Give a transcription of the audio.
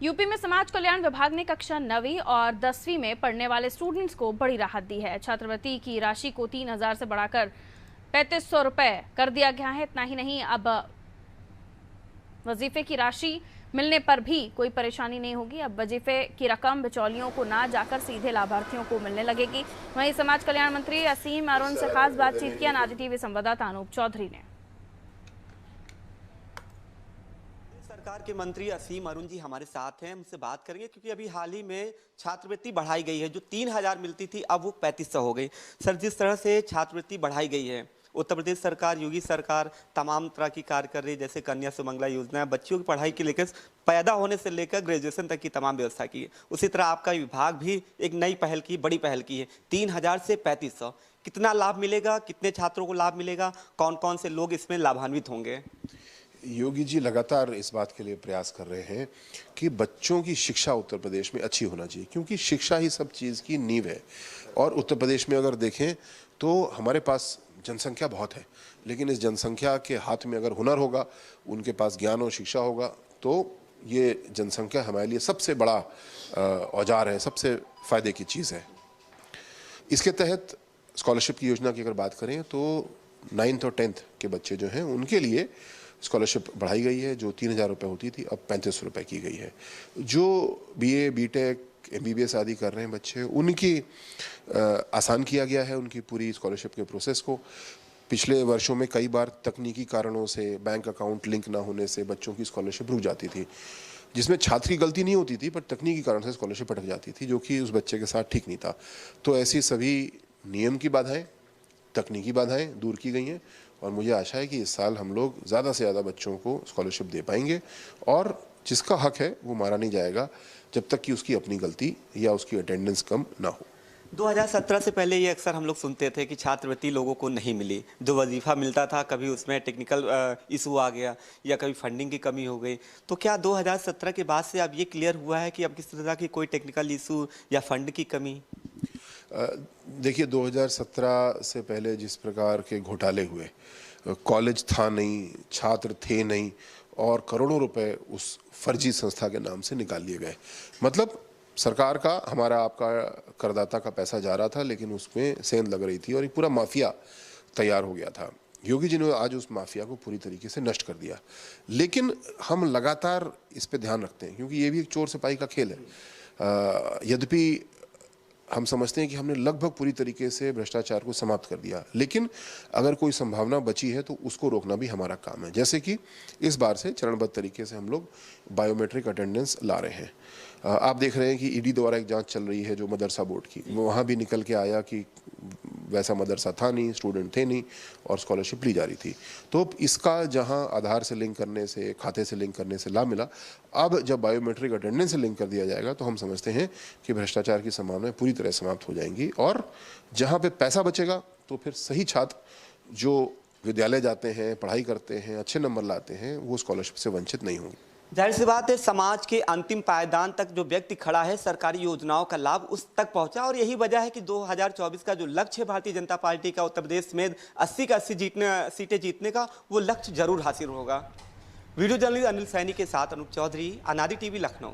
UP में समाज कल्याण विभाग ने कक्षा 9वीं और 10वीं में पढ़ने वाले स्टूडेंट्स को बड़ी राहत दी है। छात्रवृत्ति की राशि को 3,000 से बढ़ाकर 3,500 रुपए कर दिया गया है। इतना ही नहीं, अब वजीफे की राशि मिलने पर भी कोई परेशानी नहीं होगी। अब वजीफे की रकम बिचौलियों को ना जाकर सीधे लाभार्थियों को मिलने लगेगी। वहीं समाज कल्याण मंत्री असीम अरुण से खास बातचीत की अनादि टीवी संवाददाता अनूप चौधरी ने। सरकार के मंत्री असीम अरुण जी हमारे साथ हैं, हमसे बात करेंगे क्योंकि अभी हाल ही में छात्रवृत्ति बढ़ाई गई है। जो 3,000 मिलती थी अब वो 3,500 हो गई। सर, जिस तरह से छात्रवृत्ति बढ़ाई गई है, उत्तर प्रदेश सरकार, योगी सरकार तमाम तरह की कार्य कर रही है, जैसे कन्या सुमंगला योजना, बच्चियों की पढ़ाई के लेकर पैदा होने से लेकर ग्रेजुएशन तक की तमाम व्यवस्था की है। उसी तरह आपका विभाग भी एक नई पहल की, बड़ी पहल की है। 3,000 से 3,500 कितना लाभ मिलेगा, कितने छात्रों को लाभ मिलेगा, कौन कौन से लोग इसमें लाभान्वित होंगे? योगी जी लगातार इस बात के लिए प्रयास कर रहे हैं कि बच्चों की शिक्षा उत्तर प्रदेश में अच्छी होना चाहिए, क्योंकि शिक्षा ही सब चीज़ की नींव है। और उत्तर प्रदेश में अगर देखें तो हमारे पास जनसंख्या बहुत है, लेकिन इस जनसंख्या के हाथ में अगर हुनर होगा, उनके पास ज्ञान और शिक्षा होगा, तो ये जनसंख्या हमारे लिए सबसे बड़ा औजार है, सबसे फ़ायदे की चीज़ है। इसके तहत स्कॉलरशिप की योजना की अगर बात करें तो 9th और 10th के बच्चे जो हैं उनके लिए स्कॉलरशिप बढ़ाई गई है। जो 3,000 रुपये होती थी अब 3,500 रुपये की गई है। जो BA, BTech, MBBS आदि कर रहे हैं बच्चे, उनकी आसान किया गया है उनकी पूरी स्कॉलरशिप के प्रोसेस को। पिछले वर्षों में कई बार तकनीकी कारणों से, बैंक अकाउंट लिंक ना होने से बच्चों की स्कॉलरशिप रुक जाती थी, जिसमें छात्र की गलती नहीं होती थी, पर तकनीकी कारण से स्कॉलरशिप अटक जाती थी, जो कि उस बच्चे के साथ ठीक नहीं था। तो ऐसी सभी नियम की बाधाएँ, तकनीकी बाधाएँ दूर की गई हैं और मुझे आशा है कि इस साल हम लोग ज़्यादा से ज़्यादा बच्चों को स्कॉलरशिप दे पाएंगे और जिसका हक है वो मारा नहीं जाएगा जब तक कि उसकी अपनी गलती या उसकी अटेंडेंस कम ना हो। 2017 से पहले ये अक्सर हम लोग सुनते थे कि छात्रवृत्ति लोगों को नहीं मिली। जो वजीफा मिलता था, कभी उसमें टेक्निकल इशू आ गया या कभी फंडिंग की कमी हो गई। तो क्या 2017 के बाद से अब ये क्लियर हुआ है कि अब किस तरह की कोई टेक्निकल इशू या फंड की कमी? देखिए, 2017 से पहले जिस प्रकार के घोटाले हुए, कॉलेज था नहीं, छात्र थे नहीं और करोड़ों रुपए उस फर्जी संस्था के नाम से निकाल लिए गए। मतलब सरकार का, हमारा, आपका, करदाता का पैसा जा रहा था, लेकिन उसमें सेंध लग रही थी और एक पूरा माफिया तैयार हो गया था। योगी जी ने आज उस माफिया को पूरी तरीके से नष्ट कर दिया। लेकिन हम लगातार इस पे ध्यान रखते हैं, क्योंकि ये भी एक चोर सिपाही का खेल है। यद्यपि हम समझते हैं कि हमने लगभग पूरी तरीके से भ्रष्टाचार को समाप्त कर दिया, लेकिन अगर कोई संभावना बची है तो उसको रोकना भी हमारा काम है। जैसे कि इस बार से चरणबद्ध तरीके से हम लोग बायोमेट्रिक अटेंडेंस ला रहे हैं। आप देख रहे हैं कि ईडी द्वारा एक जांच चल रही है जो मदरसा बोर्ड की, वहाँ भी निकल के आया कि वैसा मदरसा था नहीं, स्टूडेंट थे नहीं और स्कॉलरशिप ली जा रही थी। तो इसका जहां आधार से लिंक करने से, खाते से लिंक करने से लाभ मिला, अब जब बायोमेट्रिक अटेंडेंस से लिंक कर दिया जाएगा तो हम समझते हैं कि भ्रष्टाचार की संभावनाएं पूरी तरह समाप्त हो जाएंगी और जहां पे पैसा बचेगा तो फिर सही छात्र जो विद्यालय जाते हैं, पढ़ाई करते हैं, अच्छे नंबर लाते हैं, वो स्कॉलरशिप से वंचित नहीं होंगे। जाहिर सी बात है, समाज के अंतिम पायदान तक जो व्यक्ति खड़ा है, सरकारी योजनाओं का लाभ उस तक पहुंचा और यही वजह है कि 2024 का जो लक्ष्य है भारतीय जनता पार्टी का उत्तर प्रदेश में 80 का 80 सीटें जीतने का, वो लक्ष्य जरूर हासिल होगा। वीडियो जर्नलिस्ट अनिल सैनी के साथ अनूप चौधरी, अनादि टीवी, लखनऊ।